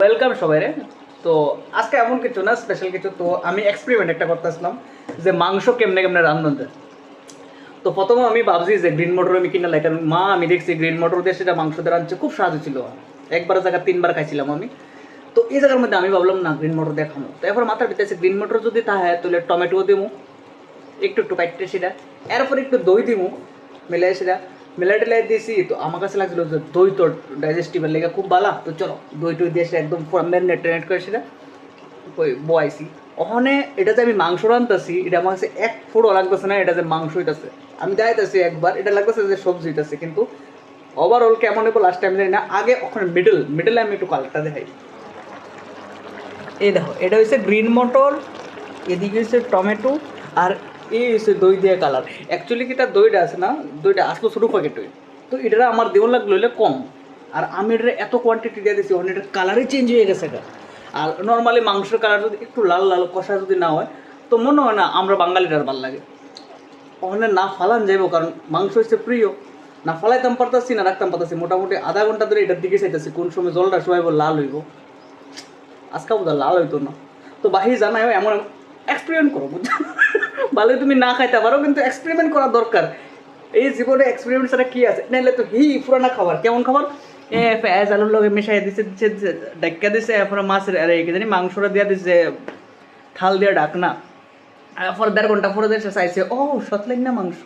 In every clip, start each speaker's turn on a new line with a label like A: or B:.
A: Welcome সবাই রে। তো আজকে এমন কিছু না, স্পেশাল কিছু। তো আমি এক্সপেরিমেন্ট একটা করতেছিলাম যে মাংস কেমনে কেমনে রান্ধন যায়। তো প্রথমে আমি ভাবছি যে গ্রিন মটর আমি কিনা লাই, কারণ মা আমি দেখছি গ্রিন মটর দিয়ে সেটা মাংস দিয়ে রাঁধছে, খুব স্বাদ ছিল। একবার জায়গা 3বার খাইছিলাম আমি। তো এই জায়গার মধ্যে আমি ভাবলাম না গ্রিন মটর দিয়ে খামো। তো এরপর মাথার ভিতরে গ্রিন মটর যদি থাকে তাহলে টমেটো দিমু একটু একটু কাটতে সেটা, এরপর একটু দই দিমু মিলাই সেটা মিলাই টেলাই দিয়েছি। তো আমার কাছে লাগছিল যে দই তো ডাইজেস্টিভের লেগে খুব ভালো, তো চলো দই টই দিয়ে সেটা একদম পুরো ম্যারিনেট করে সেটা ওই বয়াইছি। ওখানে এটা যে আমি মাংস রান্তাছি, এটা আমার কাছে এক ফোড়ও লাগতেছে না এটা যে মাংস হইতেছে। আমি দেখাইতেছি একবার, এটা লাগতেছে যে সবজি হইতেছে, কিন্তু ওভারঅল কেমন হইব লাস্ট টাইম জানি না। আগে ওখানে মিডলে আমি একটু কালারটা দেখাই। এই দেখো, এটা হচ্ছে গ্রিন মটর, এদিকে হচ্ছে টমেটো, আর এই হচ্ছে দই দিয়ে কালার। অ্যাকচুয়ালি কি তার দইটা আছে না, দইটা আসলো ছোটো প্যাকেট হয়ে, তো এটা আমার দেওয়ার লাগলো হলে কম। আর আমি এটা এত কোয়ান্টিটি দিয়ে দিচ্ছি, অনেক এটার কালারই চেঞ্জ হয়ে গেছে এটা। আর নর্মালি মাংসের কালার যদি একটু লাল লাল কষা যদি না হয়, তো মনে হয় না আমরা বাঙালিটার ভালো লাগে। ওখানে না ফালান যাইব, কারণ মাংস হচ্ছে প্রিয়। না ফালাইতাম পারতাছি না রাখতাম পারতাছি, মোটামুটি আধা ঘন্টা ধরে এটার দিকে চাইতেছি কোন সময় জলটা শোয়াইব লাল হইব। আজকে বোধ লাল হইতো না। তো বাহি জানাই এমন এক্সপেরিমেন্ট করো, বুঝছো? ভালোই তুমি না খাইতে পারো, কিন্তু এক্সপেরিমেন্ট করা দরকার। এই জীবনে এক্সপেরিমেন্ট ছাড়া কি আছে? নাহলে তো পুরানা খাবার। কেমন খাবার? পেঁয়াজ আলুর লগে মিশাই দিছে দিছে ডাক্কা দিছে, এরপরে মাছের আরে কি জানি মাংসটা দিয়া দিছে থাল দিয়ে ডাকনা। এরপর 1.5 ঘন্টা পরে দিয়েছে চাইছে, ও সতলাইন না মাংস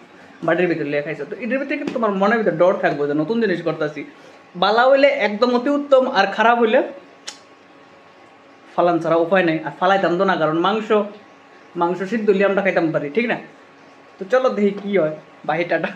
A: বাটির ভিতরে লিয়ে খাইছে। তো এটার ভিতরে কিন্তু তোমার মনের ভিতরে ডর থাকবো যে নতুন জিনিস করতেছি। বালা হইলে একদম অতি উত্তম, আর খারাপ হইলে ফালান ছাড়া উপায় নেই। আর ফালাইতাম তো না, কারণ মাংস সিদ্ধ হলে আমরা খাইতাম পারি, ঠিক না? তো চলো দেখি কি হয়। বাহিটাটা